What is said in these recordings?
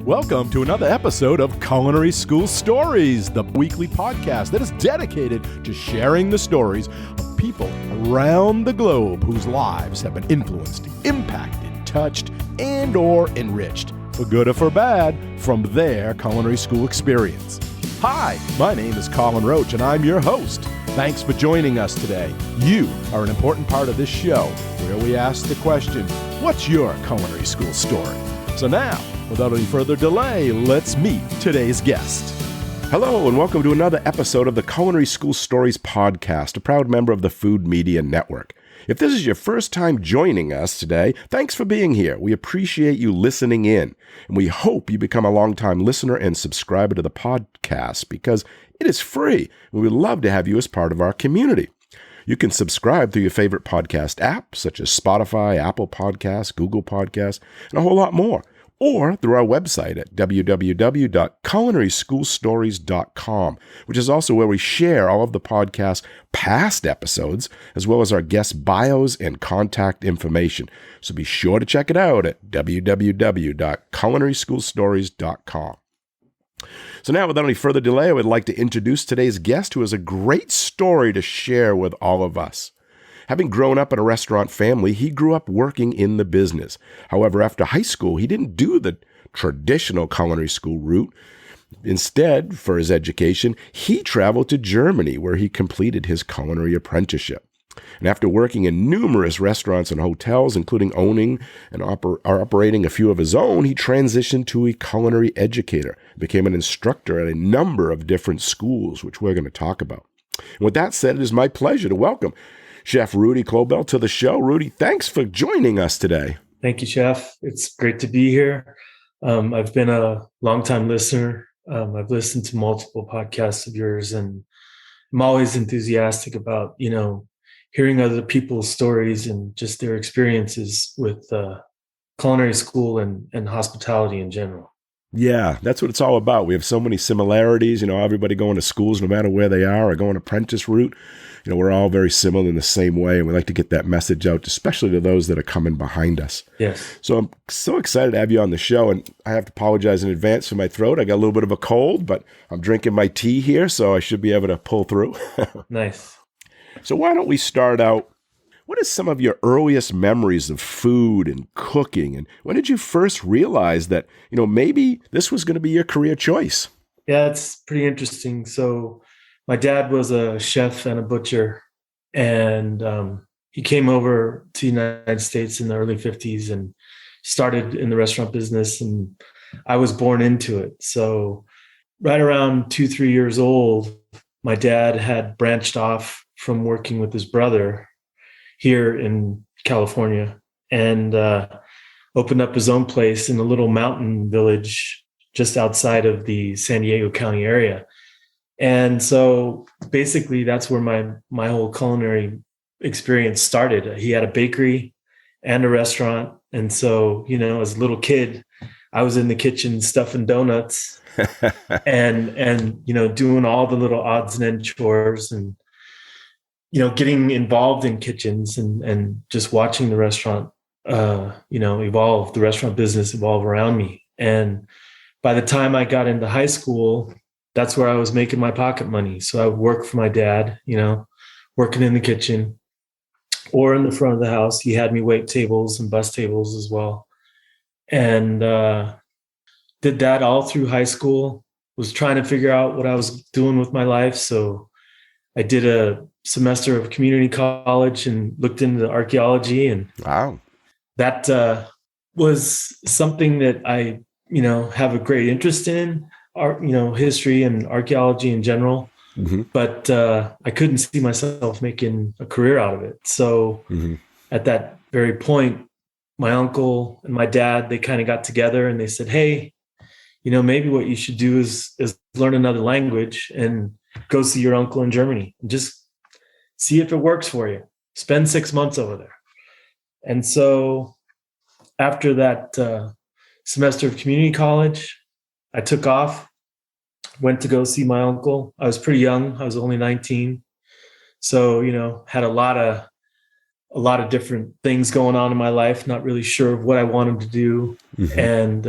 Welcome to another episode of Culinary School Stories, the weekly podcast that is dedicated to sharing the stories of people around the globe whose lives have been influenced, impacted, touched, and or enriched, for good or for bad, from their culinary school experience. Hi, my name is Colin Roach, and I'm your host. Thanks for joining us today. You are an important part of this show, where we ask the question, what's your culinary school story? So now, without any further delay, let's meet today's guest. Hello, and welcome to another episode of the Culinary School Stories podcast, a proud member of the Food Media Network. If this is your first time joining us today, thanks for being here. We appreciate you listening in, and we hope you become a longtime listener and subscriber to the podcast because it is free, and we would love to have you as part of our community. You can subscribe through your favorite podcast app, such as Spotify, Apple Podcasts, Google Podcasts, and a whole lot more, or through our website at www.culinaryschoolstories.com, which is also where we share all of the podcast's past episodes, as well as our guest bios and contact information. So be sure to check it out at www.culinaryschoolstories.com. So now, without any further delay, I would like to introduce today's guest, who has a great story to share with all of us. Having grown up in a restaurant family, he grew up working in the business. However, after high school, he didn't do the traditional culinary school route. Instead, for his education, he traveled to Germany, where he completed his culinary apprenticeship. And after working in numerous restaurants and hotels, including owning and operating a few of his own, he transitioned to a culinary educator, became an instructor at a number of different schools, which we're going to talk about. And with that said, it is my pleasure to welcome Chef Rudy Kloeble to the show. Rudy, thanks for joining us today. Thank you, Chef. It's great to be here. I've been a longtime listener. I've listened to multiple podcasts of yours, and I'm always enthusiastic about, hearing other people's stories and just their experiences with culinary school and hospitality in general. Yeah, that's what it's all about. We have so many similarities, everybody going to schools, no matter where they are, or going apprentice route. We're all very similar in the same way, and we like to get that message out, especially to those that are coming behind us. Yes. So I'm so excited to have you on the show, and I have to apologize in advance for my throat. I got a little bit of a cold, but I'm drinking my tea here, so I should be able to pull through. Nice. So why don't we start out, what is some of your earliest memories of food and cooking? And when did you first realize that, maybe this was going to be your career choice? Yeah, it's pretty interesting. So my dad was a chef and a butcher, and he came over to the United States in the early 50s and started in the restaurant business, and I was born into it. So right around 2-3 years old, my dad had branched off from working with his brother here in California and opened up his own place in a little mountain village just outside of the San Diego County area. And so basically that's where my whole culinary experience started. He had a bakery and a restaurant. And so, as a little kid, I was in the kitchen stuffing donuts and doing all the little odds and ends chores and, getting involved in kitchens and just watching the restaurant, evolve, the restaurant business evolve around me. And by the time I got into high school, that's where I was making my pocket money. So I would work for my dad, working in the kitchen or in the front of the house. He had me wait tables and bus tables as well. And did that all through high school, was trying to figure out what I was doing with my life. So I did a semester of community college and looked into archaeology. And wow, that was something that I, have a great interest in. Art, history and archaeology in general, but I couldn't see myself making a career out of it. So at that very point, my uncle and my dad, they kind of got together and they said, hey, maybe what you should do is learn another language and go see your uncle in Germany and just see if it works for you. Spend 6 months over there. And so after that semester of community college, I took off, went to go see my uncle. I was pretty young. I was only 19. So, had a lot of different things going on in my life, not really sure of what I wanted to do. And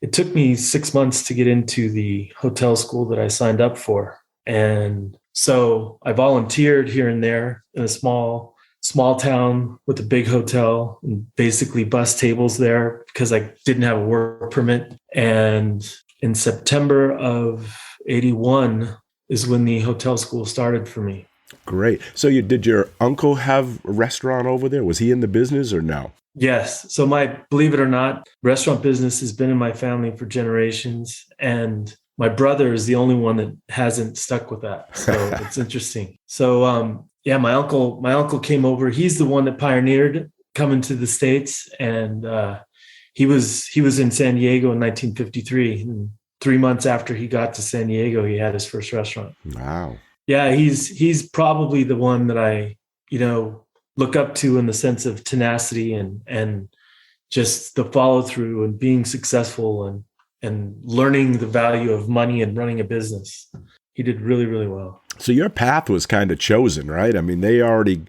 it took me 6 months to get into the hotel school that I signed up for. And so I volunteered here and there in a small town with a big hotel, and basically bus tables there because I didn't have a work permit. And in September of 81 is when the hotel school started for me. Great. So did your uncle have a restaurant over there? Was he in the business or no? Yes. So believe it or not, restaurant business has been in my family for generations. And my brother is the only one that hasn't stuck with that. So it's interesting. So, my uncle came over. He's the one that pioneered coming to the States. And he was in San Diego in 1953. And 3 months after he got to San Diego, he had his first restaurant. Wow. Yeah, he's probably the one that I, look up to in the sense of tenacity and just the follow through and being successful and learning the value of money and running a business. He did really, really well. So your path was kind of chosen, right? I mean, they already,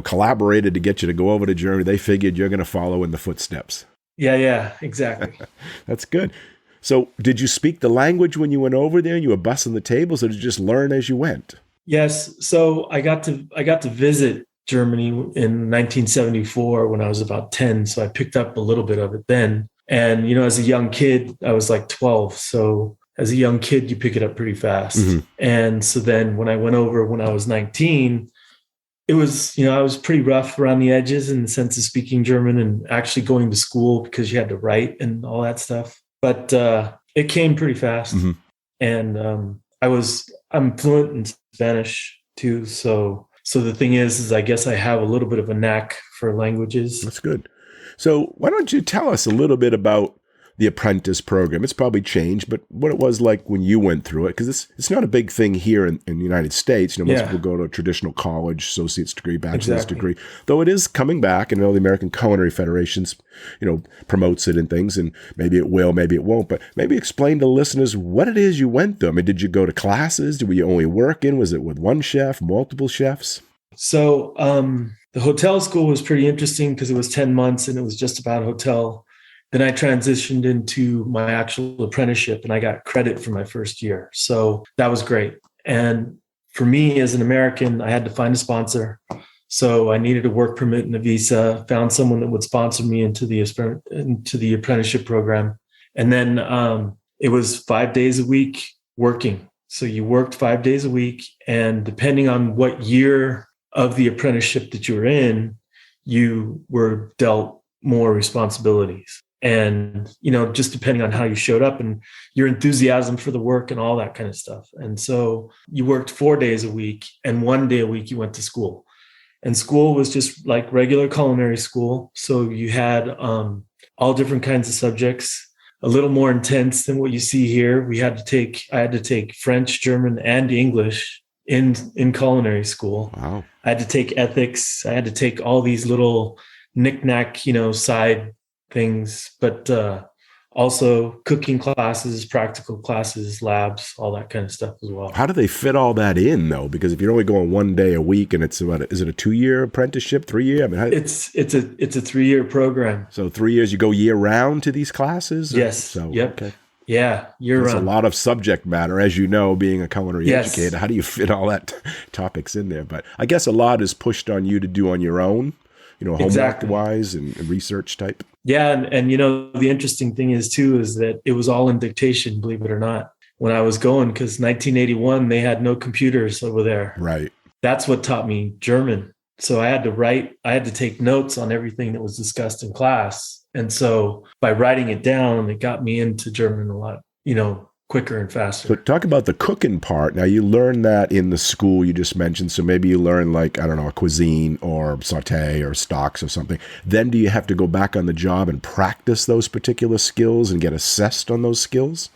collaborated to get you to go over to Germany. They figured you're going to follow in the footsteps. Yeah, exactly. That's good. So did you speak the language when you went over there? You were bussing the tables, or did you just learn as you went? Yes. So I got to visit Germany in 1974 when I was about 10. So I picked up a little bit of it then. And, as a young kid, I was like 12. So as a young kid, you pick it up pretty fast. Mm-hmm. And so then when I went over when I was 19, it was, I was pretty rough around the edges in the sense of speaking German and actually going to school because you had to write and all that stuff. But it came pretty fast. Mm-hmm. And I'm fluent in Spanish too. So the thing is I guess I have a little bit of a knack for languages. That's good. So why don't you tell us a little bit about the apprentice program? It's probably changed, but what it was like when you went through it, because it's not a big thing here in the United States. Most people go to a traditional college, associate's degree, bachelor's degree, though it is coming back. And the American Culinary Federation's, promotes it and things, and maybe it will, maybe it won't. But maybe explain to listeners what it is you went through. I mean, did you go to classes? Were you only working? Was it with one chef, multiple chefs? So the hotel school was pretty interesting because it was 10 months and it was just about hotel. Then I transitioned into my actual apprenticeship and I got credit for my first year. So that was great. And for me as an American, I had to find a sponsor. So I needed a work permit and a visa, found someone that would sponsor me into the apprenticeship program. And then it was 5 days a week working. So you worked 5 days a week. And depending on what year of the apprenticeship that you were in, you were dealt more responsibilities. And, just depending on how you showed up and your enthusiasm for the work and all that kind of stuff. And so you worked 4 days a week and 1 day a week you went to school. And school was just like regular culinary school. So you had all different kinds of subjects, a little more intense than what you see here. I had to take French, German, and English in culinary school. Wow. I had to take ethics. I had to take all these little knick-knack, side things, but also cooking classes, practical classes, labs, all that kind of stuff as well. How do they fit all that in though? Because if you're only going 1 day a week and is it a 2-year apprenticeship, 3 year? I mean, it's a 3-year program. So 3 years, you go year round to these classes? Yes. So, yep. Okay. Yeah, year round. It's a lot of subject matter, as you know, being a culinary educator. How do you fit all that topics in there? But I guess a lot is pushed on you to do on your own, homework-wise and research type. Yeah, and the interesting thing is that it was all in dictation, believe it or not, when I was going, because 1981, they had no computers over there. Right. That's what taught me German. So I had to take notes on everything that was discussed in class. And so by writing it down, it got me into German a lot, quicker and faster. So talk about the cooking part. Now, you learn that in the school you just mentioned. So maybe you learn a cuisine or saute or stocks or something. Then do you have to go back on the job and practice those particular skills and get assessed on those skills?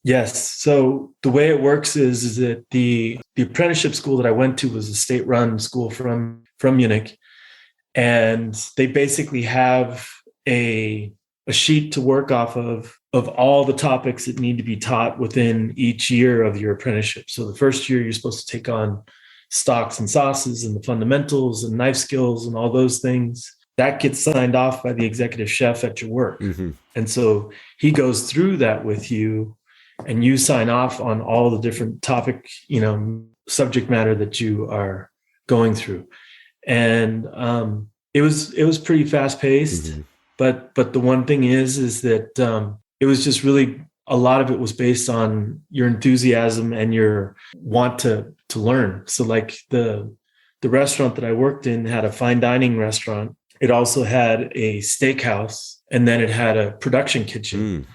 Yes. So the way it works is that the apprenticeship school that I went to was a state-run school from Munich. And they basically have a sheet to work off of all the topics that need to be taught within each year of your apprenticeship. So the first year, you're supposed to take on stocks and sauces and the fundamentals and knife skills and all those things. that gets signed off by the executive chef at your work. Mm-hmm. And so he goes through that with you, and you sign off on all the different topic, subject matter that you are going through. And it was pretty fast paced. Mm-hmm. But the one thing is that it was just really, a lot of it was based on your enthusiasm and your want to learn. So like the restaurant that I worked in had a fine dining restaurant. It also had a steakhouse, and then it had a production kitchen. Mm.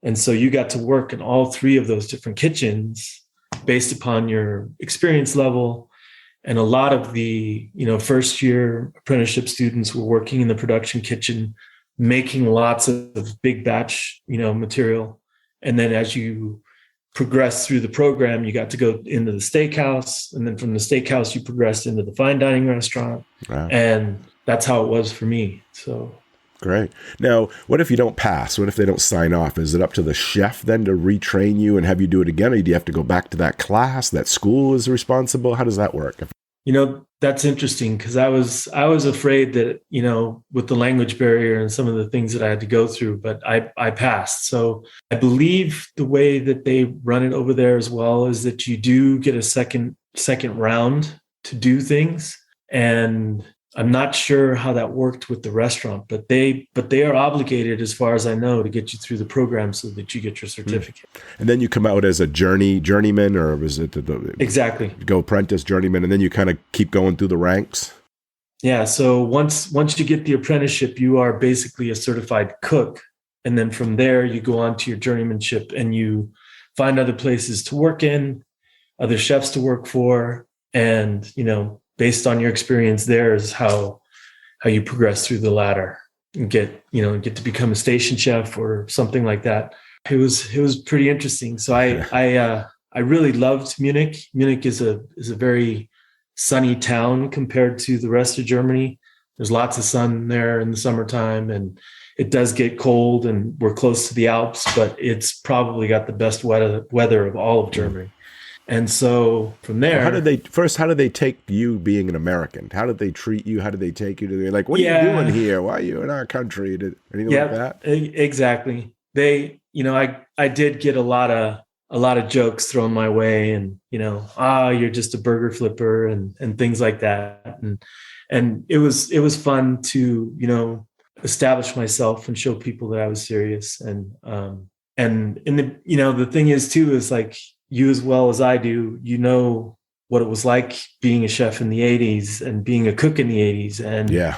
And so you got to work in all three of those different kitchens based upon your experience level. And a lot of the, first year apprenticeship students were working in the production kitchen, making lots of big batch, material. And then as you progressed through the program, you got to go into the steakhouse. And then from the steakhouse, you progressed into the fine dining restaurant. Wow. And that's how it was for me. So great. Now, what if you don't pass? What if they don't sign off? Is it up to the chef then to retrain you and have you do it again? Or do you have to go back to that class? That school is responsible? How does that work? That's interesting, because I was afraid that, with the language barrier and some of the things that I had to go through, but I passed. So I believe the way that they run it over there as well is that you do get a second round to do things. And I'm not sure how that worked with the restaurant, but they are obligated, as far as I know, to get you through the program so that you get your certificate. And then you come out as a journeyman, or is it exactly go apprentice, journeyman, and then you kind of keep going through the ranks? Yeah. So once you get the apprenticeship, you are basically a certified cook, and then from there you go on to your journeymanship, and you find other places to work in, other chefs to work for, and based on your experience there is how you progress through the ladder and get to become a station chef or something like that. It was pretty interesting. So I really loved Munich. Munich is a very sunny town compared to the rest of Germany. There's lots of sun there in the summertime, and it does get cold, and we're close to the Alps, but it's probably got the best weather of all of Germany. And so from there, how did they take you being an American? How did they treat you? How did they take you to the, like, what are you doing here? Why are you in our country? Anything like that? Exactly. They, I did get a lot of jokes thrown my way, and, you're just a burger flipper and things like that. And it was fun to, establish myself and show people that I was serious. And in the thing is too, is like, you as well as I do, what it was like being a chef in the 80s and being a cook in the 80s. And yeah,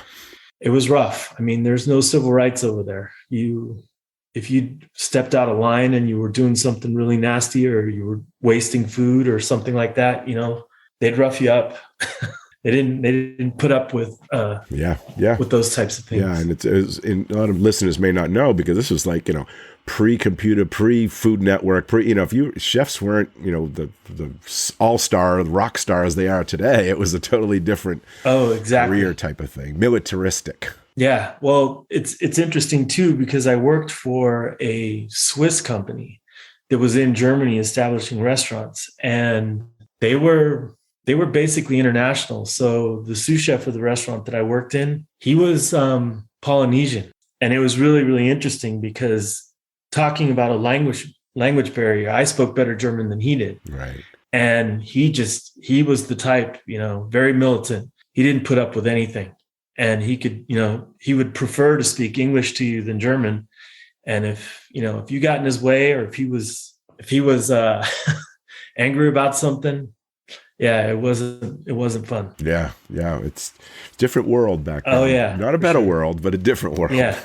it was rough. I mean, there's no civil rights over there. If you stepped out of line and you were doing something really nasty, or you were wasting food or something like that, they'd rough you up. They didn't put up with with those types of things. Yeah, and a lot of listeners may not know, because this was like, pre-computer, pre-Food Network, if chefs weren't, the all-star, rock stars they are today, it was a totally different career type of thing, militaristic. Yeah, well, it's interesting too, because I worked for a Swiss company that was in Germany establishing restaurants, and they were basically international. So the sous chef of the restaurant that I worked in, he was Polynesian, and it was really, really interesting, because talking about a language barrier, I spoke better German than he did. Right. And he was the type, very militant. He didn't put up with anything. And he could, he would prefer to speak English to you than German. And if you got in his way, or if he was angry about something, yeah, it wasn't fun. Yeah. It's a different world back then. Oh yeah. Not a better world, but a different world. Yeah.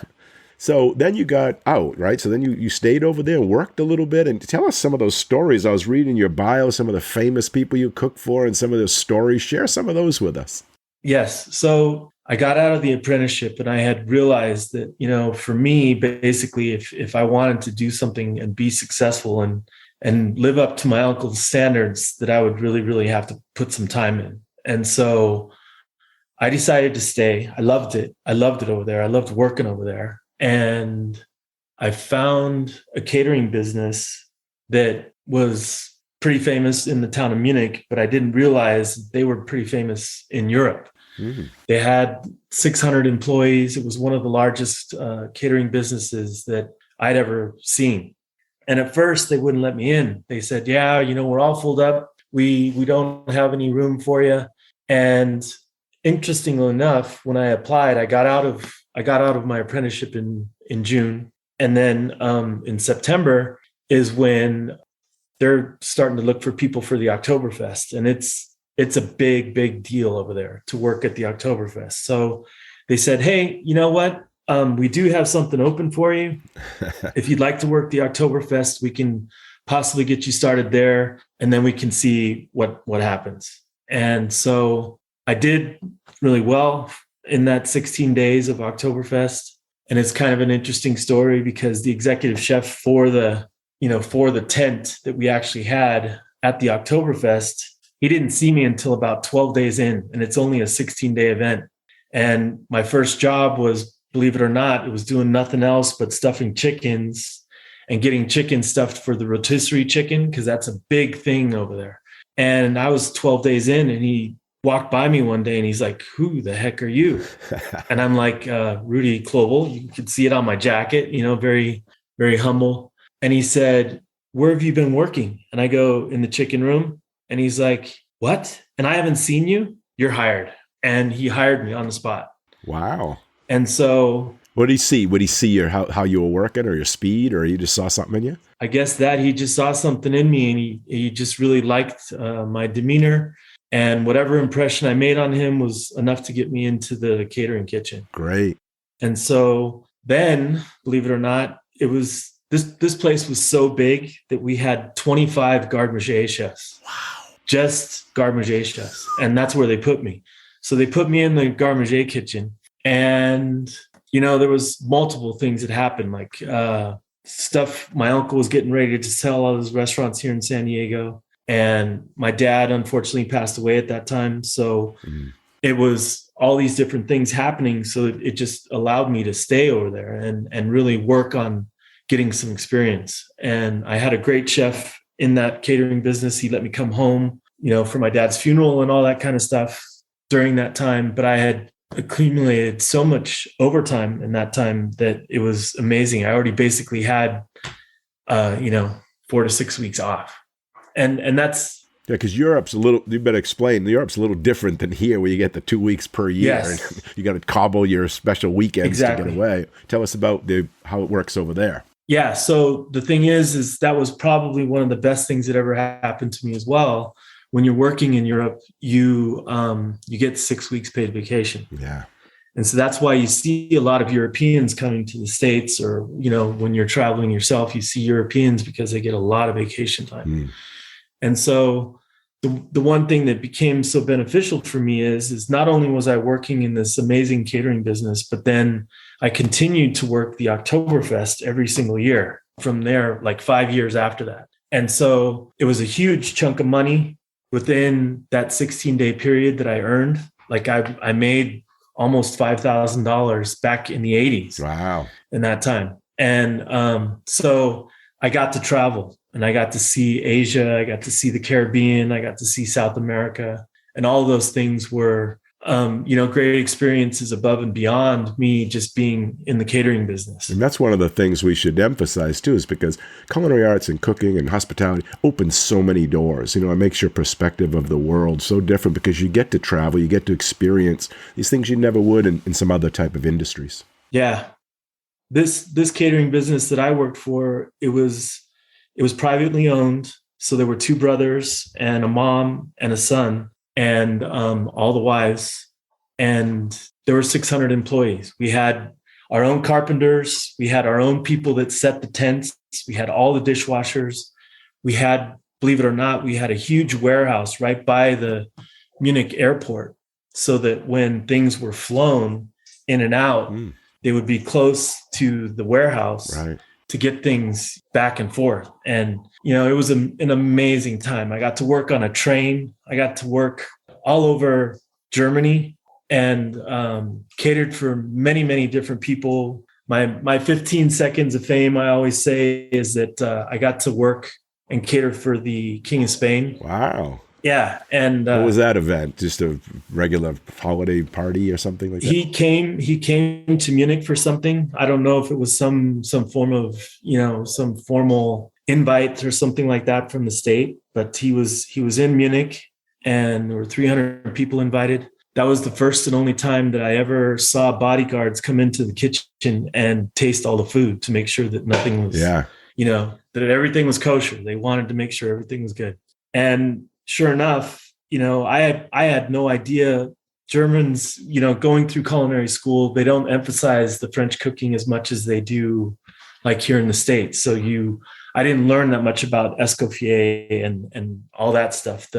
So then you got out, right? So then you stayed over there and worked a little bit. And tell us some of those stories. I was reading your bio, some of the famous people you cooked for, and some of those stories. Share some of those with us. Yes. So I got out of the apprenticeship, and I had realized that, for me, basically, if I wanted to do something and be successful and live up to my uncle's standards, that I would really, really have to put some time in. And so I decided to stay. I loved it. I loved it over there. I loved working over there. And I found a catering business that was pretty famous in the town of Munich, but I didn't realize they were pretty famous in Europe. They had 600 employees. It was one of the largest catering businesses that I'd ever seen. And at first they wouldn't let me in. They said, yeah, we're all filled up. We don't have any room for you. And interestingly enough, when I applied, I got out of my apprenticeship in June. And then in September is when they're starting to look for people for the Oktoberfest. And it's a big, big deal over there to work at the Oktoberfest. So they said, hey, you know what? We do have something open for you. If you'd like to work the Oktoberfest, we can possibly get you started there, and then we can see what happens. And so I did really well in that 16 days of Oktoberfest. And it's kind of an interesting story because the executive chef for the tent that we actually had at the Oktoberfest, he didn't see me until about 12 days in, and it's only a 16-day event. And my first job was, believe it or not, it was doing nothing else but stuffing chickens and getting chicken stuffed for the rotisserie chicken, because that's a big thing over there. And I was 12 days in, and he walked by me one day and he's like, who the heck are you? And I'm like, Rudy Kloeble. You could see it on my jacket, very, very humble. And he said, where have you been working? And I go, in the chicken room. And he's like, what? And I haven't seen you? You're hired. And he hired me on the spot. Wow. And so what did he see? Would he see your how you were working, or your speed, or he just saw something in you? I guess that he just saw something in me, and he just really liked my demeanor, and whatever impression I made on him was enough to get me into the catering kitchen. Great. And so then, believe it or not, it was this place was so big that we had 25 garde-manger chefs. Wow. Just garde-manger chefs, and that's where they put me. So they put me in the garde-manger kitchen. And, there was multiple things that happened, like stuff. My uncle was getting ready to sell all his restaurants here in San Diego. And my dad, unfortunately, passed away at that time. So it was all these different things happening. So it just allowed me to stay over there and really work on getting some experience. And I had a great chef in that catering business. He let me come home, for my dad's funeral and all that kind of stuff during that time. But I had accumulated so much overtime in that time that it was amazing. I already basically had, 4 to 6 weeks off. And that's... Yeah, because Europe's you better explain, Europe's a little different than here, where you get the 2 weeks per year. Yes. And you got to cobble your special weekends to get away. Tell us about how it works over there. Yeah, so the thing is that was probably one of the best things that ever happened to me as well. When you're working in Europe, you get 6 weeks paid vacation. Yeah. And so that's why you see a lot of Europeans coming to the States, or, when you're traveling yourself, you see Europeans because they get a lot of vacation time. And so the one thing that became so beneficial for me is not only was I working in this amazing catering business, but then I continued to work the Oktoberfest every single year from there, like 5 years after that. And so it was a huge chunk of money within that 16-day period that I earned. Like I made almost $5,000 back in the 80s. Wow. In that time. And so I got to travel, and I got to see Asia. I got to see the Caribbean. I got to see South America. And all of those things were, great experiences above and beyond me just being in the catering business. And that's one of the things we should emphasize too, is because culinary arts and cooking and hospitality opens so many doors. It makes your perspective of the world so different, because you get to travel, you get to experience these things you never would in some other type of industries. Yeah. This catering business that I worked for, it was privately owned. So there were 2 brothers and a mom and a son, and all the wives. And there were 600 employees. We had our own carpenters. We had our own people that set the tents. We had all the dishwashers. We had, believe it or not, we had a huge warehouse right by the Munich airport, so that when things were flown in and out, they would be close to the warehouse. Right. To get things back and forth. And, it was an amazing time. I got to work on a train. I got to work all over Germany and catered for many, many different people. My 15 seconds of fame, I always say, is that I got to work and cater for the King of Spain. Wow. Yeah. And what was that event? Just a regular holiday party or something like that? He came to Munich for something. I don't know if it was some form of, some formal invite or something like that from the state, but he was in Munich, and there were 300 people invited. That was the first and only time that I ever saw bodyguards come into the kitchen and taste all the food to make sure that nothing was, that everything was kosher. They wanted to make sure everything was good. And sure enough, I had no idea. Germans, going through culinary school, they don't emphasize the French cooking as much as they do like here in the States. So I didn't learn that much about Escoffier and all that stuff.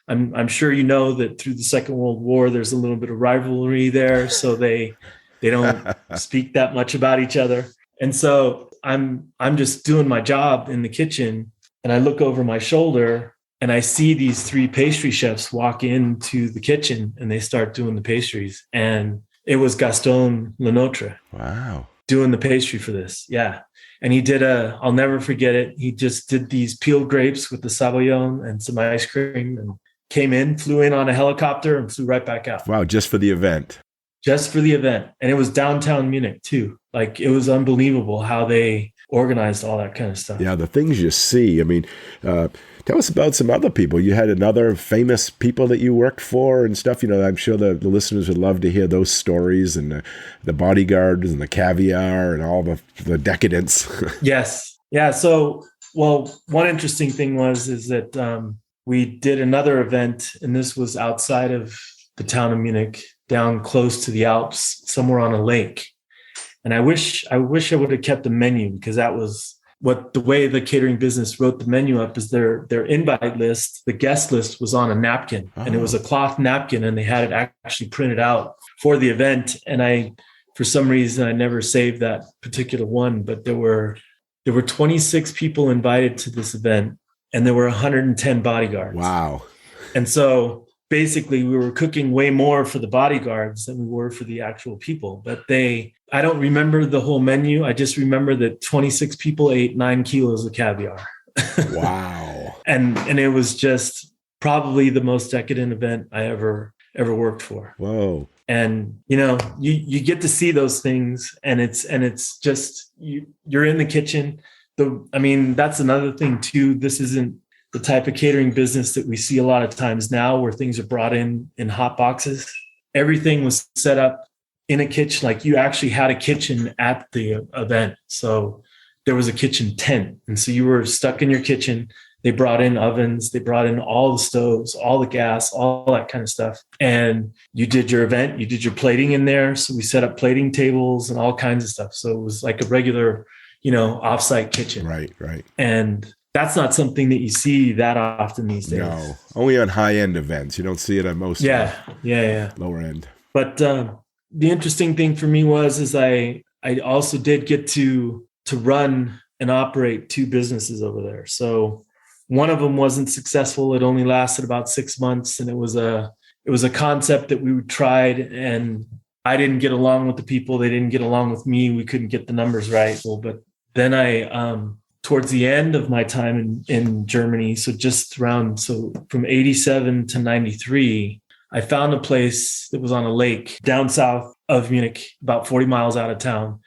I'm sure you know that through the Second World War, there's a little bit of rivalry there. So they don't speak that much about each other. And so I'm just doing my job in the kitchen, and I look over my shoulder and I see these 3 pastry chefs walk into the kitchen, and they start doing the pastries. And it was Gaston Lenotre. Wow. Doing the pastry for this. Yeah. And he did I'll never forget it. He just did these peeled grapes with the Savoyone and some ice cream, and came in, flew in on a helicopter, and flew right back out. Wow. Just for the event. Just for the event. And it was downtown Munich too. Like, it was unbelievable how they organized all that kind of stuff. Yeah. The things you see. I mean, tell us about some other people. You had another famous people that you worked for and stuff. I'm sure the listeners would love to hear those stories, and the bodyguards and the caviar and all the decadence. Yes. Yeah. So, well, one interesting thing is that we did another event, and this was outside of the town of Munich, down close to the Alps, somewhere on a lake. And I wish I would have kept the menu, because that was the way the catering business wrote the menu up, is their invite list, the guest list was on a napkin. And it was a cloth napkin, and they had it actually printed out for the event. And for some reason, I never saved that particular one, but there were 26 people invited to this event, and there were 110 bodyguards. Wow. And so basically we were cooking way more for the bodyguards than we were for the actual people. But I don't remember the whole menu. I just remember that 26 people ate 9 kilos of caviar. Wow. And it was just probably the most decadent event I ever worked for. Whoa. And, you get to see those things, and it's just, you're in the kitchen. That's another thing too. This isn't the type of catering business that we see a lot of times now, where things are brought in hot boxes. Everything was set up in a kitchen. Like, you actually had a kitchen at the event. So there was a kitchen tent. And so you were stuck in your kitchen. They brought in ovens, they brought in all the stoves, all the gas, all that kind of stuff. And you did your event, you did your plating in there. So we set up plating tables and all kinds of stuff. So it was like a regular, offsite kitchen. Right. And that's not something that you see that often these days. No, only on high-end events. You don't see it on most lower end. But the interesting thing for me is I also did get to run and operate 2 businesses over there. So one of them wasn't successful. It only lasted about 6 months, and it was a concept that we tried, and I didn't get along with the people. They didn't get along with me. We couldn't get the numbers right. But then towards the end of my time in Germany, so from 87 to 93, I found a place that was on a lake down south of Munich, about 40 miles out of town.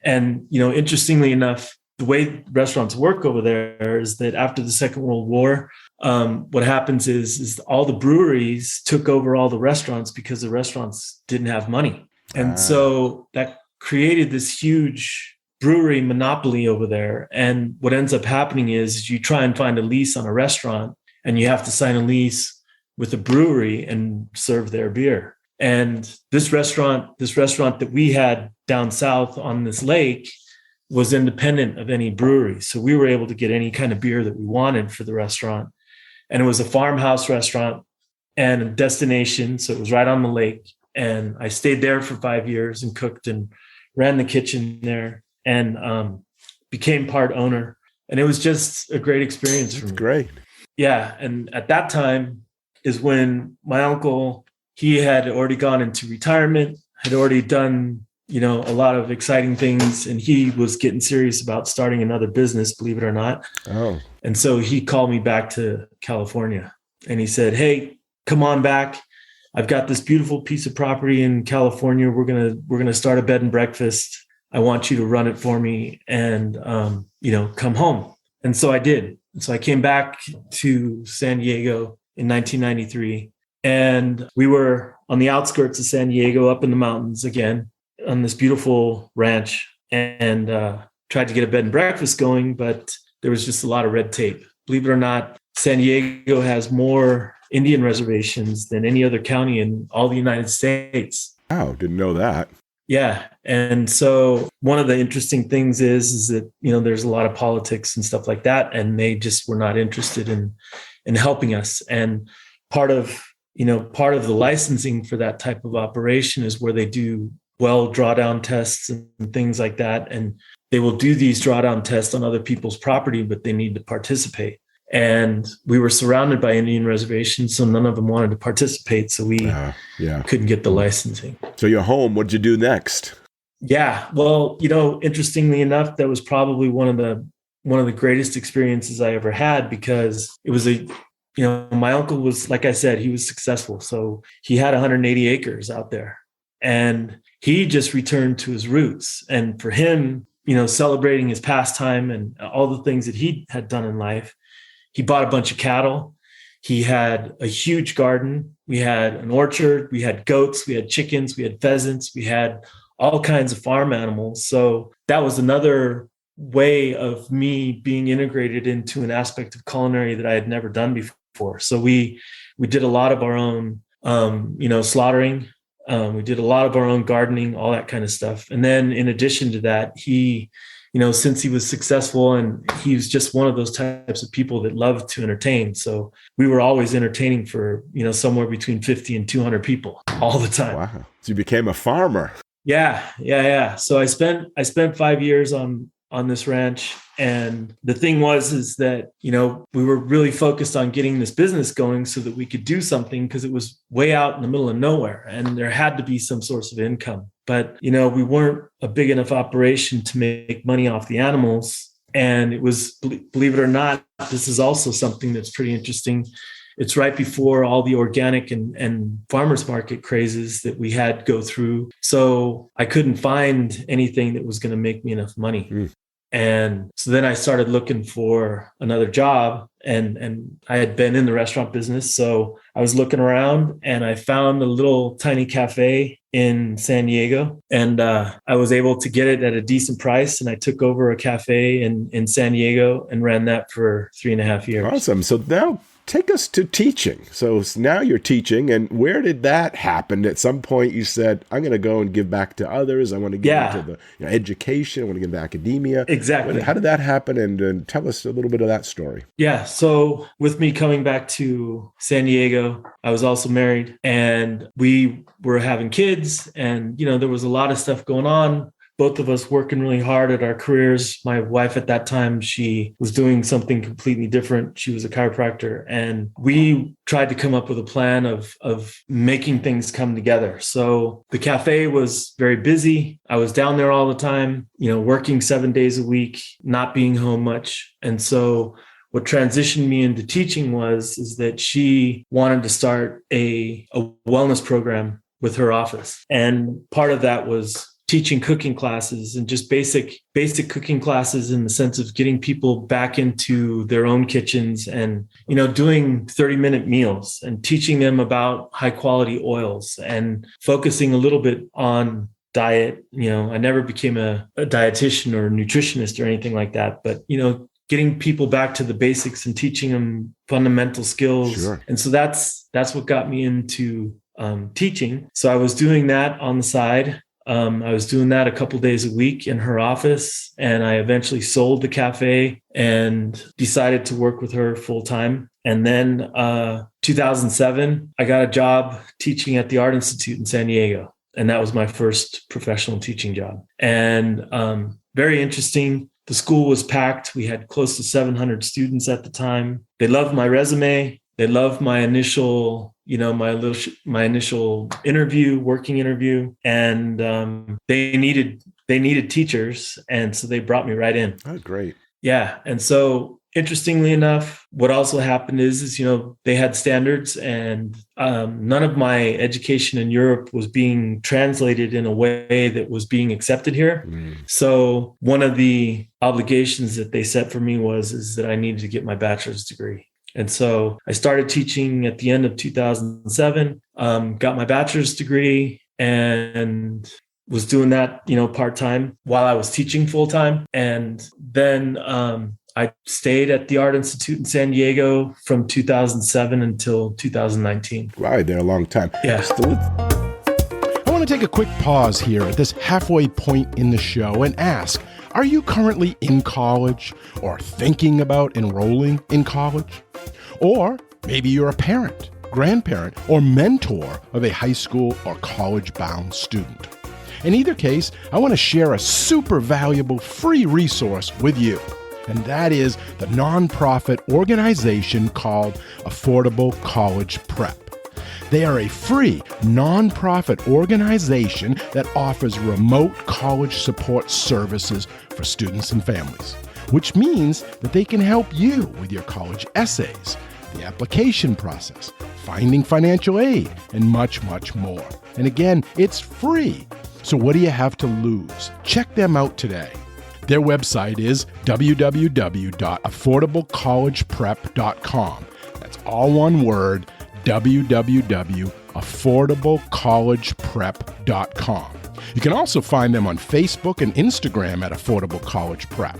And, interestingly enough, the way restaurants work over there is that after the Second World War, what happens is all the breweries took over all the restaurants, because the restaurants didn't have money. And so that created this huge brewery monopoly over there. And what ends up happening is you try and find a lease on a restaurant, and you have to sign a lease with a brewery and serve their beer. And this restaurant that we had down south on this lake was independent of any brewery. So we were able to get any kind of beer that we wanted for the restaurant. And it was a farmhouse restaurant and a destination. So it was right on the lake. And I stayed there for 5 years and cooked and ran the kitchen there, and became part owner. And it was just a great experience for me. Great. Yeah. And at that time is when my uncle, he had already gone into retirement, had already done, a lot of exciting things. And he was getting serious about starting another business, believe it or not. Oh. And so he called me back to California. and he said, "Hey, come on back. I've got this beautiful piece of property in California. We're gonna start a bed and breakfast. I want you to run it for me, and come home." And so I did. And so I came back to San Diego in 1993, and we were on the outskirts of San Diego, up in the mountains again, on this beautiful ranch, and tried to get a bed and breakfast going, but there was just a lot of red tape. Believe it or not, San Diego has more Indian reservations than any other county in all the United States. Oh, didn't know that. Yeah. And so one of the interesting things is that, there's a lot of politics and stuff like that, and they just were not interested in helping us. And part of the licensing for that type of operation is where they do well drawdown tests and things like that. And they will do these drawdown tests on other people's property, but they need to participate. And we were surrounded by Indian reservations, so none of them wanted to participate. So we couldn't get the licensing. So you're home. What'd you do next? Yeah. Well, interestingly enough, that was probably one of the greatest experiences I ever had, because it was my uncle was, like I said, he was successful. So he had 180 acres out there, and he just returned to his roots. And for him, celebrating his pastime and all the things that he had done in life, he bought a bunch of cattle. He had a huge garden. We had an orchard. We had goats. We had chickens. We had pheasants. We had all kinds of farm animals. So that was another way of me being integrated into an aspect of culinary that I had never done before. So we did a lot of our own, slaughtering. We did a lot of our own gardening, all that kind of stuff. And then in addition to that, he, since he was successful, and he was just one of those types of people that loved to entertain. So we were always entertaining for, somewhere between 50 and 200 people all the time. Wow. So you became a farmer. Yeah. So I spent 5 years on this ranch. And the thing is that, we were really focused on getting this business going so that we could do something, because it was way out in the middle of nowhere and there had to be some source of income. But, we weren't a big enough operation to make money off the animals. And it was, believe it or not, this is also something that's pretty interesting. It's right before all the organic and farmers market crazes that we had go through. So I couldn't find anything that was going to make me enough money. And so then I started looking for another job, and I had been in the restaurant business. So I was looking around and I found a little tiny cafe in San Diego, and I was able to get it at a decent price. And I took over a cafe in San Diego and ran that for 3.5 years. Awesome. So now take us to teaching. So now you're teaching, and where did that happen? At some point you said, I'm going to go and give back to others. I want to get into the education. I want to get into academia. Exactly. How did that happen? And tell us a little bit of that story. Yeah. So with me coming back to San Diego, I was also married, and we were having kids, and, there was a lot of stuff going on. Both of us working really hard at our careers. My wife at that time, she was doing something completely different. She was a chiropractor, and we tried to come up with a plan of making things come together. So the cafe was very busy. I was down there all the time, working 7 days a week, not being home much. And so what transitioned me into teaching is that she wanted to start a wellness program with her office. And part of that was teaching cooking classes, and just basic cooking classes, in the sense of getting people back into their own kitchens and, doing 30-minute meals and teaching them about high quality oils and focusing a little bit on diet. I never became a dietitian or a nutritionist or anything like that, but, getting people back to the basics and teaching them fundamental skills. Sure. And so that's what got me into teaching. So I was doing that on the side. I was doing that a couple days a week in her office, and I eventually sold the cafe and decided to work with her full time. And then 2007, I got a job teaching at the Art Institute in San Diego. And that was my first professional teaching job. And very interesting. The school was packed. We had close to 700 students at the time. They loved my resume. They loved my initial, my initial working interview, and they needed teachers, and so they brought me right in. Oh, great! Yeah, and so interestingly enough, what also happened is they had standards, and none of my education in Europe was being translated in a way that was being accepted here. So one of the obligations that they set for me is that I needed to get my bachelor's degree. And so I started teaching at the end of 2007, got my bachelor's degree, and was doing that, part-time while I was teaching full-time. And then I stayed at the Art Institute in San Diego from 2007 until 2019. Right, there a long time. Yeah. I want to take a quick pause here at this halfway point in the show and ask, are you currently in college or thinking about enrolling in college? Or maybe you're a parent, grandparent, or mentor of a high school or college-bound student. In either case, I want to share a super valuable free resource with you. And that is the nonprofit organization called Affordable College Prep. They are a free nonprofit organization that offers remote college support services for students and families, which means that they can help you with your college essays, the application process, finding financial aid, and much, much more. And again, it's free. So what do you have to lose? Check them out today. Their website is www.affordablecollegeprep.com. That's all one word, www.affordablecollegeprep.com. You can also find them on Facebook and Instagram at Affordable College Prep.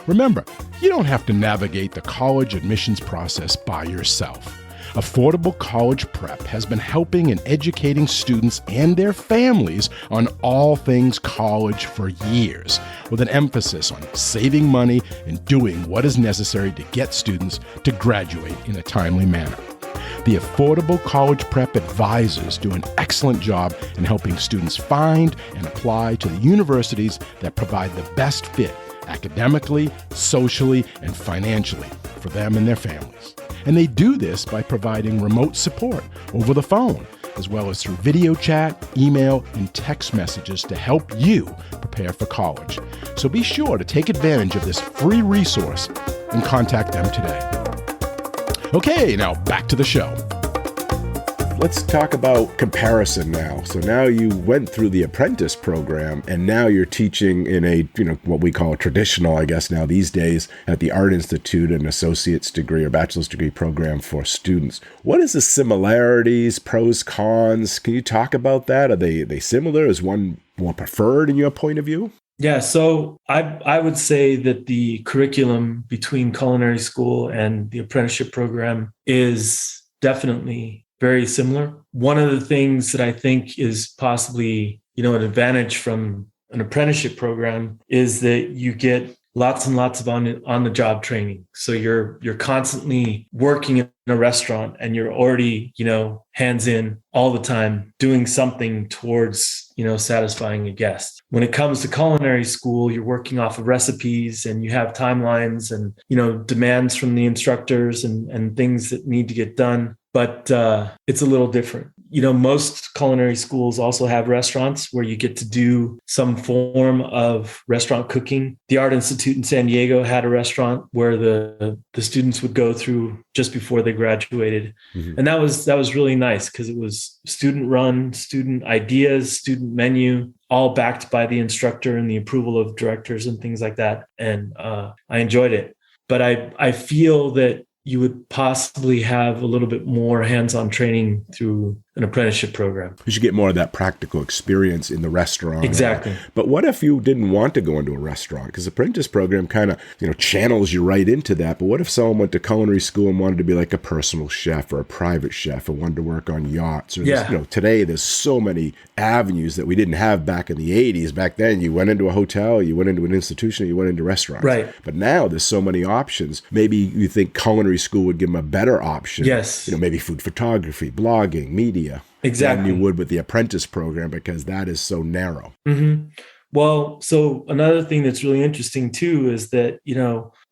Remember, you don't have to navigate the college admissions process by yourself. Affordable College Prep has been helping and educating students and their families on all things college for years, with an emphasis on saving money and doing what is necessary to get students to graduate in a timely manner. The Affordable College Prep advisors do an excellent job in helping students find and apply to the universities that provide the best fit academically, socially, and financially for them and their families. And they do this by providing remote support over the phone, as well as through video chat, email, and text messages to help you prepare for college. So be sure to take advantage of this free resource and contact them today. Okay, now back to the show. Let's talk about comparison now. So now you went through the apprentice program, and now you're teaching in a, what we call a traditional, I guess now these days, at the Art Institute, an associate's degree or bachelor's degree program for students. What is the similarities, pros, cons? Can you talk about that? Are they similar? Is one more preferred in your point of view? Yeah, so I would say that the curriculum between culinary school and the apprenticeship program is definitely very similar. One of the things that I think is possibly, an advantage from an apprenticeship program is that you get lots and lots of on-the-job training. So you're constantly working in a restaurant, and you're already, hands in all the time, doing something towards, satisfying a guest. When it comes to culinary school, you're working off of recipes, and you have timelines and, demands from the instructors and things that need to get done. But it's a little different. Most culinary schools also have restaurants where you get to do some form of restaurant cooking. The Art Institute in San Diego had a restaurant where the students would go through just before they graduated. Mm-hmm. And that was really nice because it was student run, student ideas, student menu, all backed by the instructor and the approval of directors and things like that. And I enjoyed it. But I feel that you would possibly have a little bit more hands-on training through an apprenticeship program. You should get more of that practical experience in the restaurant. Exactly. But what if you didn't want to go into a restaurant? Because the apprentice program kind of, channels you right into that. But what if someone went to culinary school and wanted to be like a personal chef or a private chef or wanted to work on yachts? Or today there's so many avenues that we didn't have back in the 80s. Back then, you went into a hotel, you went into an institution, you went into restaurants. Right. But now there's so many options. Maybe you think culinary school would give them a better option. Yes. Maybe food photography, blogging, media. Exactly. Than you would with the apprentice program, because that is so narrow. Mm-hmm. Well, so another thing that's really interesting too is that,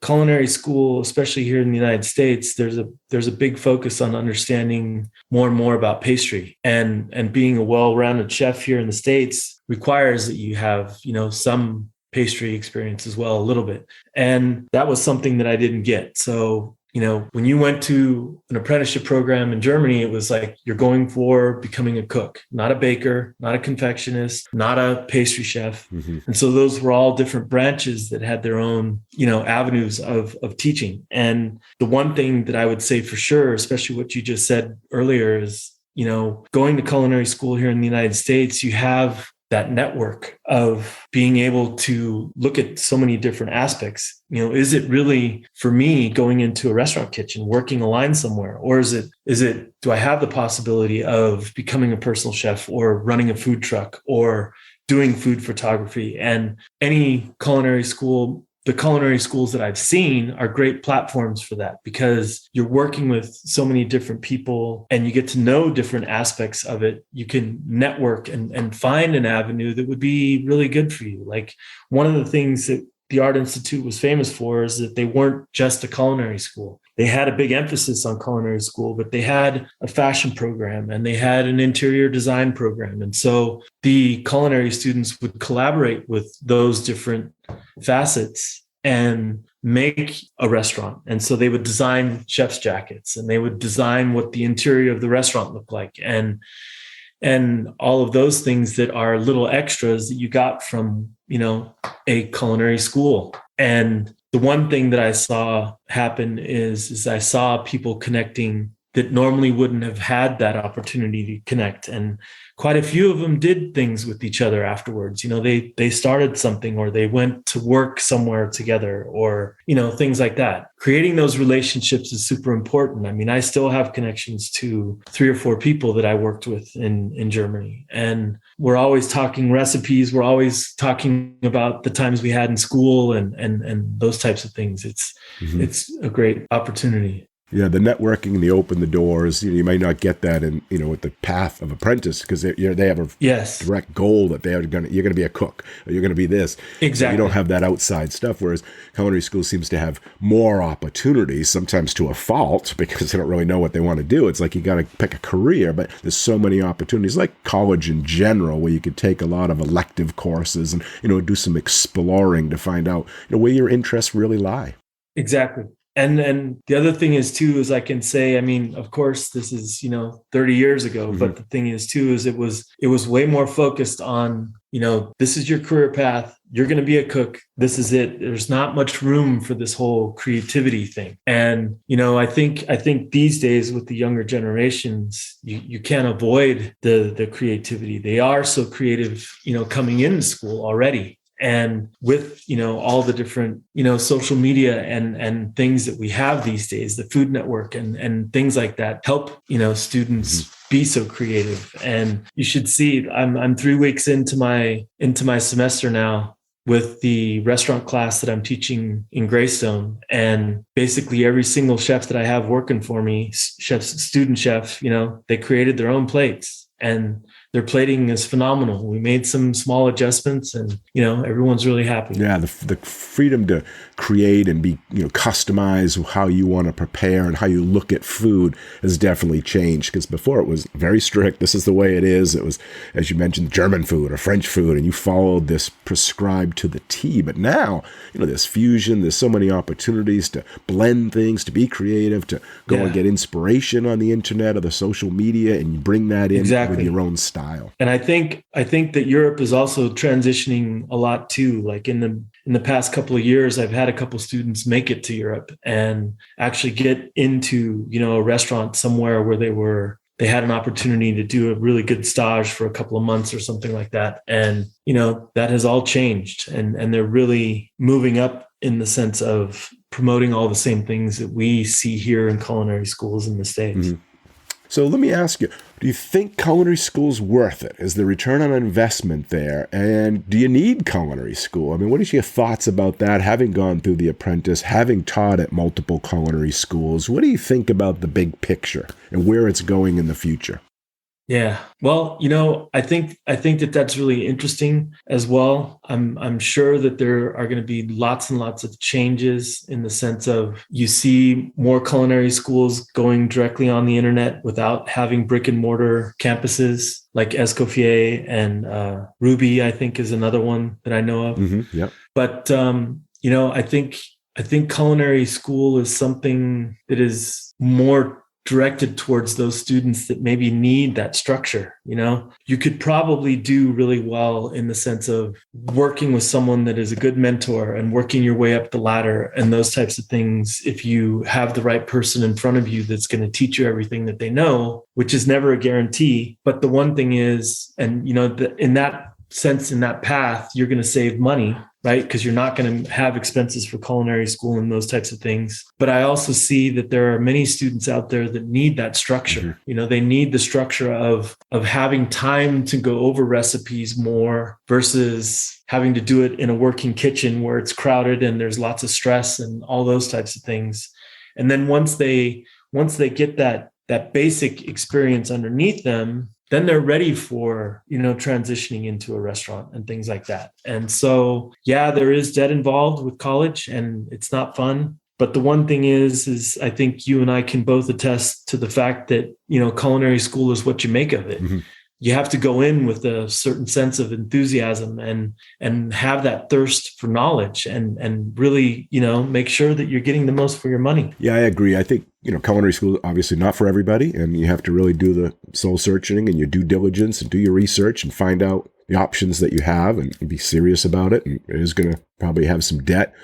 culinary school, especially here in the United States, there's a big focus on understanding more and more about pastry, and being a well-rounded chef here in the States requires that you have, some pastry experience as well, a little bit. And that was something that I didn't get. So, when you went to an apprenticeship program in Germany, it was like you're going for becoming a cook, not a baker, not a confectionist, not a pastry chef. Mm-hmm. And so those were all different branches that had their own, avenues of teaching. And the one thing that I would say for sure, especially what you just said earlier, is, going to culinary school here in the United States, you have that network of being able to look at so many different aspects. Is it really for me going into a restaurant kitchen, working a line somewhere? Or is it, do I have the possibility of becoming a personal chef or running a food truck or doing food photography? And any culinary school, the culinary schools that I've seen are great platforms for that, because you're working with so many different people and you get to know different aspects of it. You can network and find an avenue that would be really good for you. Like, one of the things that the Art Institute was famous for is that they weren't just a culinary school. They had a big emphasis on culinary school, but they had a fashion program and they had an interior design program. And so the culinary students would collaborate with those different facets and make a restaurant. And so they would design chef's jackets and they would design what the interior of the restaurant looked like, and all of those things that are little extras that you got from, a culinary school. And the one thing that I saw happen is I saw people connecting that normally wouldn't have had that opportunity to connect. And quite a few of them did things with each other afterwards. They started something, or they went to work somewhere together, or, things like that. Creating those relationships is super important. I mean, I still have connections to 3 or 4 people that I worked with in Germany. And we're always talking recipes. We're always talking about the times we had in school and those types of things. It's a great opportunity. Yeah, the networking, the open the doors. You might not get that in with the path of apprentice, because they have a direct goal that you're going to be a cook, or you're going to be this. Exactly. You don't have that outside stuff. Whereas culinary school seems to have more opportunities, sometimes to a fault, because they don't really know what they want to do. It's like you got to pick a career, but there's so many opportunities, like college in general, where you could take a lot of elective courses and do some exploring to find out where your interests really lie. Exactly. And the other thing is too, is I can say, I mean, of course, this is, 30 years ago, but the thing is too, is it was way more focused on, this is your career path. You're going to be a cook. This is it. There's not much room for this whole creativity thing. And, I think these days with the younger generations, you can't avoid the creativity. They are so creative, coming into school already. And with, all the different, social media and things that we have these days, the Food Network and things like that help, students be so creative. And you should see, I'm 3 weeks into my semester now with the restaurant class that I'm teaching in Greystone. And basically every single chef that I have working for me, student chef, they created their own plates, and their plating is phenomenal. We made some small adjustments, and everyone's really happy. Yeah, the freedom to create and be customize how you want to prepare and how you look at food has definitely changed. Because before it was very strict. This is the way it is. It was, as you mentioned, German food or French food, and you followed this prescribed to the T. But now there's fusion. There's so many opportunities to blend things, to be creative, to go and get inspiration on the internet or the social media, and you bring that in with your own style. And I think that Europe is also transitioning a lot too. Like in the past couple of years, I've had a couple students make it to Europe and actually get into, a restaurant somewhere where they had an opportunity to do a really good stage for a couple of months or something like that. And, that has all changed, and they're really moving up in the sense of promoting all the same things that we see here in culinary schools in the States. Mm-hmm. So let me ask you, do you think culinary school's worth it? Is the return on investment there? And do you need culinary school? I mean, what is your thoughts about that, having gone through the apprentice, having taught at multiple culinary schools? What do you think about the big picture and where it's going in the future? Yeah. Well, I think that that's really interesting as well. I'm sure that there are going to be lots and lots of changes in the sense of you see more culinary schools going directly on the internet without having brick and mortar campuses like Escoffier and Ruby, I think is another one that I know of. Yep. But I think culinary school is something that is more directed towards those students that maybe need that structure. You could probably do really well in the sense of working with someone that is a good mentor and working your way up the ladder and those types of things. If you have the right person in front of you that's going to teach you everything that they know, which is never a guarantee. But the one thing is, and in that sense, in that path, you're going to save money, right? Because you're not going to have expenses for culinary school and those types of things. But I also see that there are many students out there that need that structure. They need the structure of having time to go over recipes more versus having to do it in a working kitchen where it's crowded and there's lots of stress and all those types of things. And then once they get that basic experience underneath them, then they're ready for, transitioning into a restaurant and things like that. And so, yeah, there is debt involved with college and it's not fun. But the one thing is I think you and I can both attest to the fact that, culinary school is what you make of it. You have to go in with a certain sense of enthusiasm and have that thirst for knowledge and really, make sure that you're getting the most for your money. Yeah, I agree. I think, culinary school, obviously not for everybody. And you have to really do the soul searching and your due diligence and do your research and find out the options that you have and be serious about it. And it is going to probably have some debt.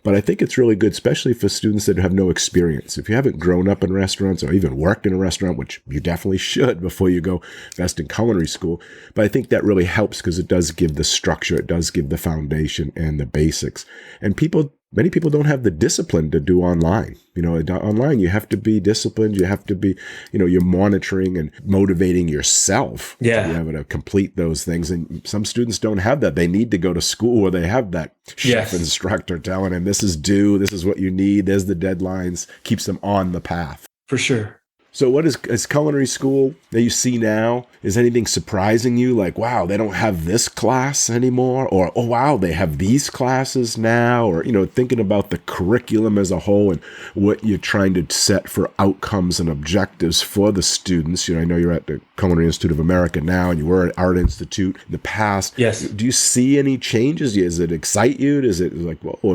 But I think it's really good, especially for students that have no experience. If you haven't grown up in restaurants or even worked in a restaurant, which you definitely should before you go invest in culinary school. But I think that really helps because it does give the structure, it does give the foundation and the basics. And many people don't have the discipline to do online. Online, you have to be disciplined. You have to be, you're monitoring and motivating yourself to be able to complete those things. And some students don't have that. They need to go to school where they have that chef instructor telling them this is due, this is what you need, there's the deadlines, keeps them on the path. For sure. So what is culinary school that you see now? Is anything surprising you? Like, wow, they don't have this class anymore? Or, oh, wow, they have these classes now? Or, thinking about the curriculum as a whole and what you're trying to set for outcomes and objectives for the students. I know you're at the Culinary Institute of America now, and you were at Art Institute in the past. Yes. Do you see any changes? Does it excite you? Does it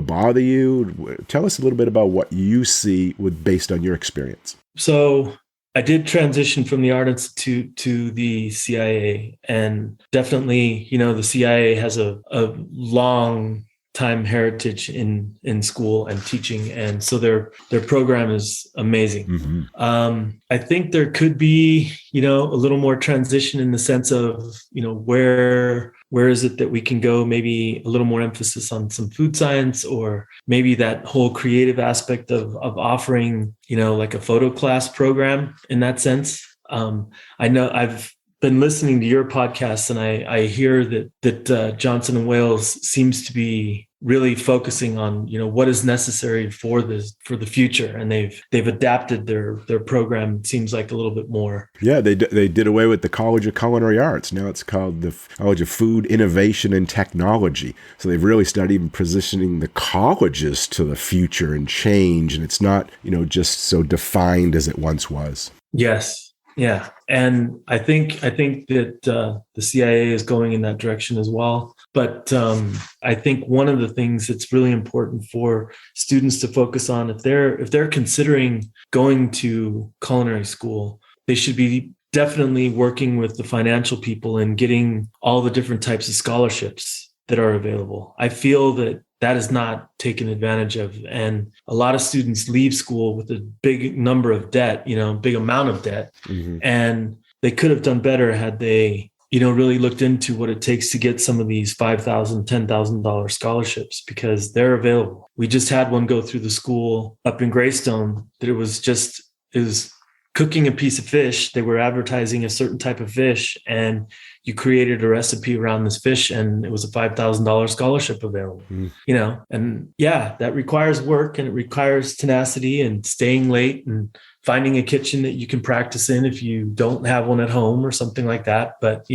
bother you? Tell us a little bit about what you see based on your experience. So I did transition from the Art Institute to the CIA, and definitely, the CIA has a long time heritage in school and teaching, and so their program is amazing. I think there could be, a little more transition in the sense of, where is it that we can go? Maybe a little more emphasis on some food science, or maybe that whole creative aspect of offering, like a photo class program in that sense. I know I've been listening to your podcast, and I hear that Johnson and Wales seems to be really focusing on, what is necessary for the future, and they've adapted their program. It seems like a little bit more. Yeah, they did away with the College of Culinary Arts. Now it's called the College of Food Innovation and Technology. So they've really started even positioning the colleges to the future and change, and it's not just so defined as it once was. Yes. Yeah. And I think that the CIA is going in that direction as well. But I think one of the things that's really important for students to focus on, if they're considering going to culinary school, they should be definitely working with the financial people and getting all the different types of scholarships that are available. I feel that is not taken advantage of. And a lot of students leave school with a big number of debt, big amount of debt. And they could have done better had they, really looked into what it takes to get some of these $5,000, $10,000 scholarships, because they're available. We just had one go through the school up in Greystone that it was cooking a piece of fish. They were advertising a certain type of fish, and you created a recipe around this fish, and it was a $5,000 scholarship available. And yeah, that requires work, and it requires tenacity and staying late and finding a kitchen that you can practice in if you don't have one at home or something like that. But,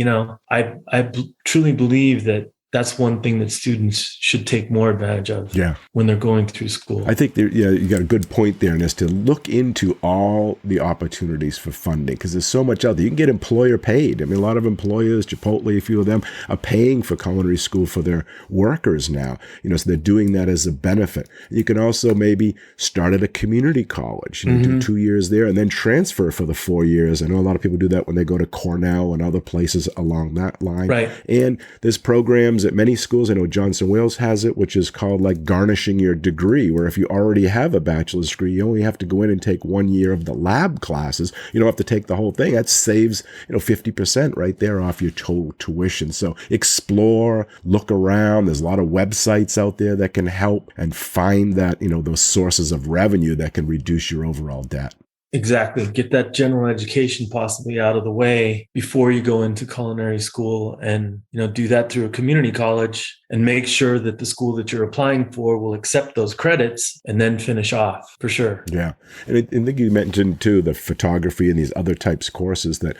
I truly believe that that's one thing that students should take more advantage of when they're going through school. I think you got a good point there, and is to look into all the opportunities for funding, because there's so much out there. You can get employer paid. I mean, a lot of employers, Chipotle, a few of them, are paying for culinary school for their workers now. So they're doing that as a benefit. You can also maybe start at a community college, do 2 years there, and then transfer for the 4 years. I know a lot of people do that when they go to Cornell and other places along that line. Right. And there's programs at many schools. I know Johnson Wales has it, which is called like garnishing your degree, where if you already have a bachelor's degree, you only have to go in and take 1 year of the lab classes. You don't have to take the whole thing. That saves 50% right there off your total tuition. So explore, look around. There's a lot of websites out there that can help, and find that those sources of revenue that can reduce your overall debt. Exactly. Get that general education possibly out of the way before you go into culinary school, and, do that through a community college, and make sure that the school that you're applying for will accept those credits, and then finish off for sure. Yeah. And I think you mentioned too, the photography and these other types of courses that,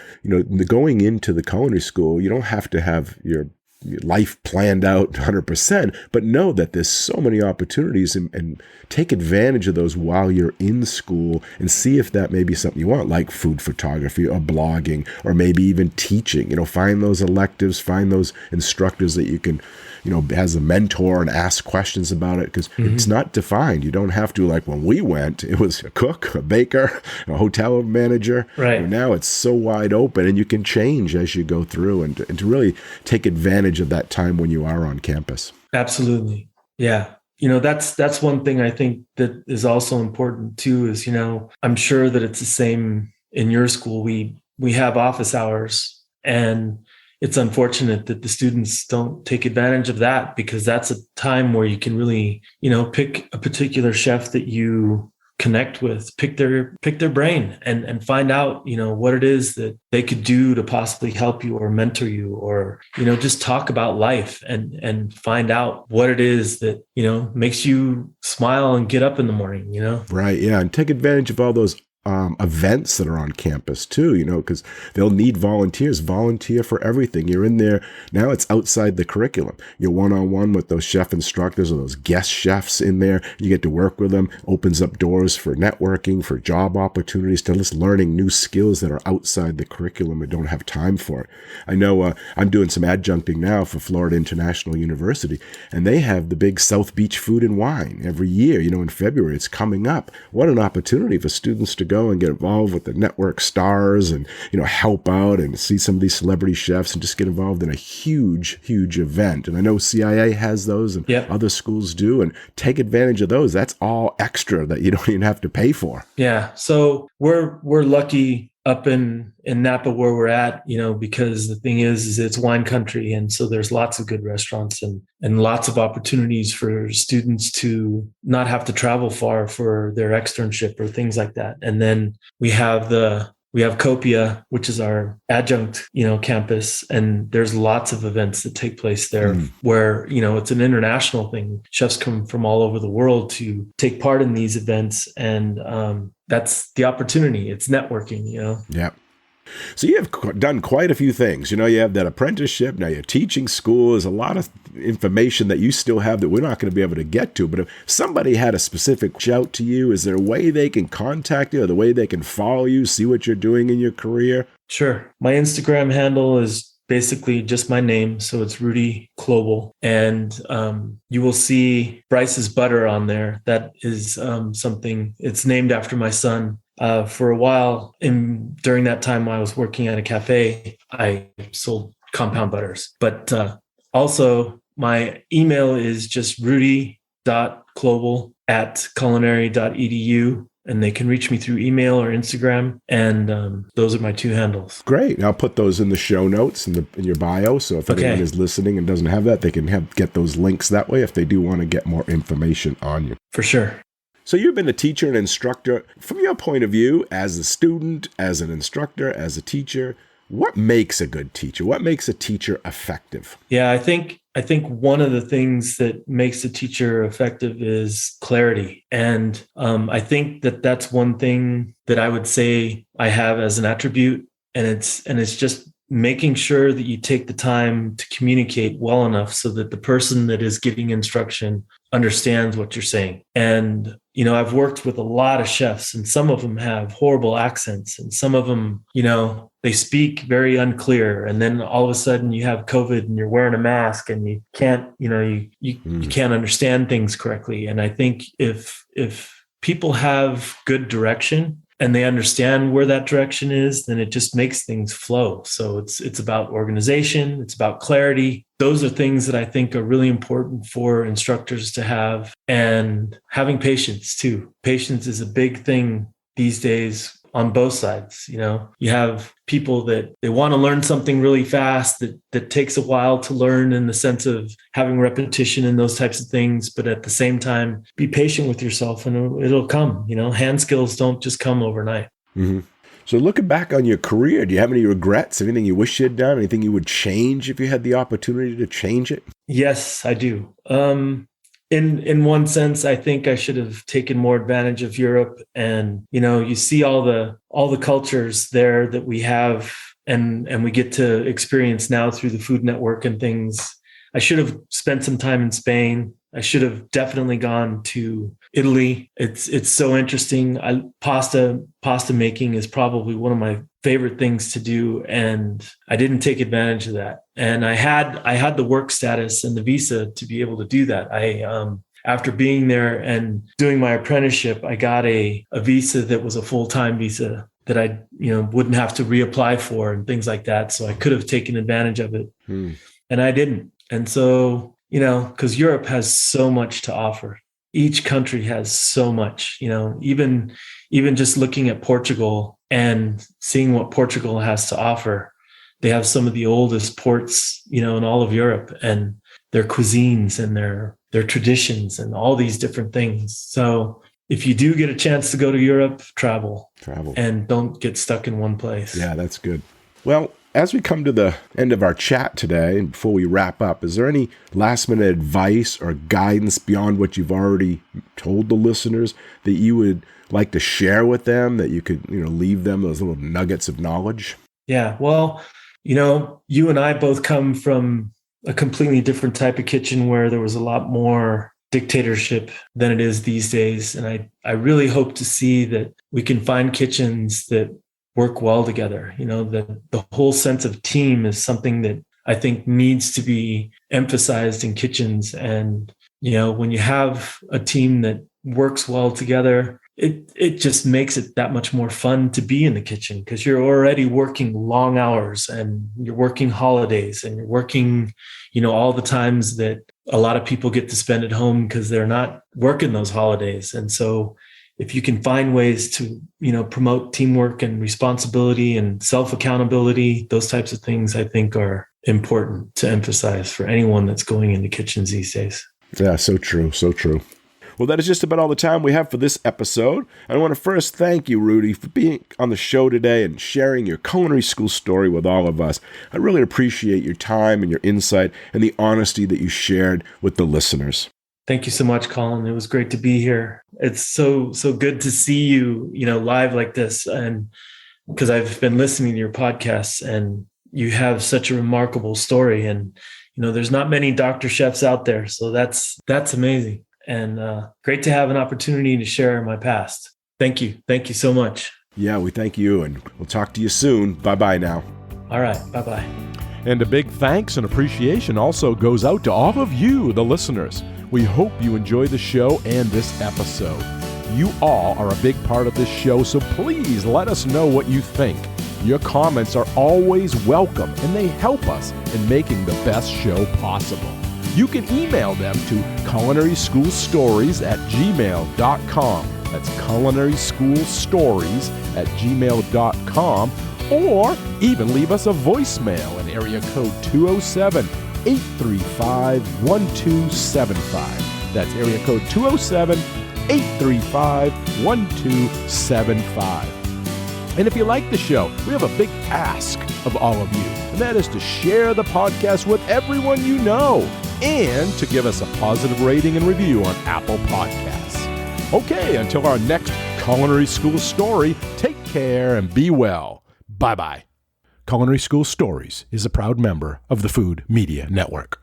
going into the culinary school, you don't have to have your life planned out 100%, but know that there's so many opportunities, and take advantage of those while you're in school, and see if that may be something you want, like food photography or blogging, or maybe even teaching. Find those electives, find those instructors that you can, as a mentor, and ask questions about it, because it's not defined. You don't have to, like when we went, it was a cook, a baker, a hotel manager. Right. Now it's so wide open, and you can change as you go through, and to really take advantage of that time when you are on campus. Absolutely. Yeah. That's one thing I think that is also important too, is, I'm sure that it's the same in your school. We have office hours, and it's unfortunate that the students don't take advantage of that, because that's a time where you can really, pick a particular chef that you connect with, pick their brain, and find out, what it is that they could do to possibly help you or mentor you, or, just talk about life, and find out what it is that, makes you smile and get up in the morning, Right. Yeah. And take advantage of all those events that are on campus too, because they'll need volunteers. Volunteer for everything. You're in there now. It's outside the curriculum. You're one-on-one with those chef instructors or those guest chefs in there. You get to work with them. Opens up doors for networking, for job opportunities, to just learning new skills that are outside the curriculum and don't have time for it. I know I'm doing some adjuncting now for Florida International University, and they have the big South Beach Food and Wine every year. In February, it's coming up. What an opportunity for students to go and get involved with the network stars, and help out and see some of these celebrity chefs, and just get involved in a huge event. And I know CIA has those, and other schools do, and take advantage of those. That's all extra that you don't even have to pay for. Yeah. So we're lucky up in Napa where we're at, because the thing is it's wine country. And so there's lots of good restaurants, and lots of opportunities for students to not have to travel far for their externship or things like that. And then we have Copia, which is our adjunct, campus. And there's lots of events that take place there where, it's an international thing. Chefs come from all over the world to take part in these events. And that's the opportunity. It's networking, Yeah. So you have done quite a few things. You have that apprenticeship. Now you're teaching school. There's a lot of information that you still have that we're not going to be able to get to. But if somebody had a specific shout to you, is there a way they can contact you, or the way they can follow you, see what you're doing in your career? Sure. My Instagram handle is basically just my name. So it's Rudy Kloeble. And you will see Bryce's Butter on there. That is something, it's named after my son. For a while, during that time I was working at a cafe, I sold compound butters. But also my email is just rudy.kloeble@culinary.edu. And they can reach me through email or Instagram. And those are my two handles. Great. And I'll put those in the show notes in your bio. So if anyone is listening and doesn't have that, they can get those links that way if they do want to get more information on you. For sure. So you've been a teacher and instructor. From your point of view, as a student, as an instructor, as a teacher, what makes a good teacher? What makes a teacher effective? Yeah, I think one of the things that makes a teacher effective is clarity. And I think that's one thing that I would say I have as an attribute. And it's just making sure that you take the time to communicate well enough so that the person that is giving instruction understands what you're saying. And, I've worked with a lot of chefs, and some of them have horrible accents, and some of them, they speak very unclear. And then all of a sudden you have COVID and you're wearing a mask and you can't, you can't understand things correctly. And I think if people have good direction and they understand where that direction is, then it just makes things flow. So it's about organization, it's about clarity. Those are things that I think are really important for instructors to have, and having patience too. Patience is a big thing these days on both sides. You have people that they want to learn something really fast that takes a while to learn, in the sense of having repetition and those types of things. But at the same time, be patient with yourself and it'll come. Hand skills don't just come overnight. Mm-hmm. So looking back on your career, do you have any regrets? Anything you wish you had done? Anything you would change if you had the opportunity to change it? Yes, I do. In one sense, I think I should have taken more advantage of Europe. And, you see all the cultures there that we have and we get to experience now through the Food Network and things. I should have spent some time in Spain. I should have definitely gone to Italy. It's so interesting. Pasta making is probably one of my favorite things to do, and I didn't take advantage of that. And I had the work status and the visa to be able to do that. After being there and doing my apprenticeship, I got a visa that was a full-time visa that I wouldn't have to reapply for and things like that. So I could have taken advantage of it, and I didn't. And so, because Europe has so much to offer. Each country has so much, even just looking at Portugal and seeing what Portugal has to offer. They have some of the oldest ports, in all of Europe, and their cuisines and their traditions and all these different things. So if you do get a chance to go to Europe, travel and don't get stuck in one place. Yeah, that's good. Well, as we come to the end of our chat today, and before we wrap up, is there any last-minute advice or guidance beyond what you've already told the listeners that you would like to share with them, that you could, leave them those little nuggets of knowledge? Yeah, well, you and I both come from a completely different type of kitchen where there was a lot more dictatorship than it is these days. And I really hope to see that we can find kitchens that work well together. The whole sense of team is something that I think needs to be emphasized in kitchens. And, when you have a team that works well together, it just makes it that much more fun to be in the kitchen, because you're already working long hours and you're working holidays and you're working, all the times that a lot of people get to spend at home because they're not working those holidays. And so if you can find ways to, promote teamwork and responsibility and self-accountability, those types of things I think are important to emphasize for anyone that's going into kitchens these days. Yeah, so true, so true. Well, that is just about all the time we have for this episode. I want to first thank you, Rudy, for being on the show today and sharing your culinary school story with all of us. I really appreciate your time and your insight and the honesty that you shared with the listeners. Thank you so much, Colin. It was great to be here. It's so good to see you, live like this. And because I've been listening to your podcasts, and you have such a remarkable story. And, there's not many doctor chefs out there. So that's amazing. And great to have an opportunity to share my past. Thank you. Thank you so much. Yeah, we thank you, and we'll talk to you soon. Bye-bye now. All right. Bye-bye. And a big thanks and appreciation also goes out to all of you, the listeners. We hope you enjoy the show and this episode. You all are a big part of this show, so please let us know what you think. Your comments are always welcome, and they help us in making the best show possible. You can email them to culinaryschoolstories@gmail.com. That's culinaryschoolstories@gmail.com, or even leave us a voicemail at area code 207-835-1275. That's area code 207 835-1275. And if you like the show, we have a big ask of all of you, and that is to share the podcast with everyone you know and to give us a positive rating and review on Apple Podcasts. Okay, until our next Culinary School Story, take care and be well. Bye-bye. Culinary School Stories is a proud member of the Food Media Network.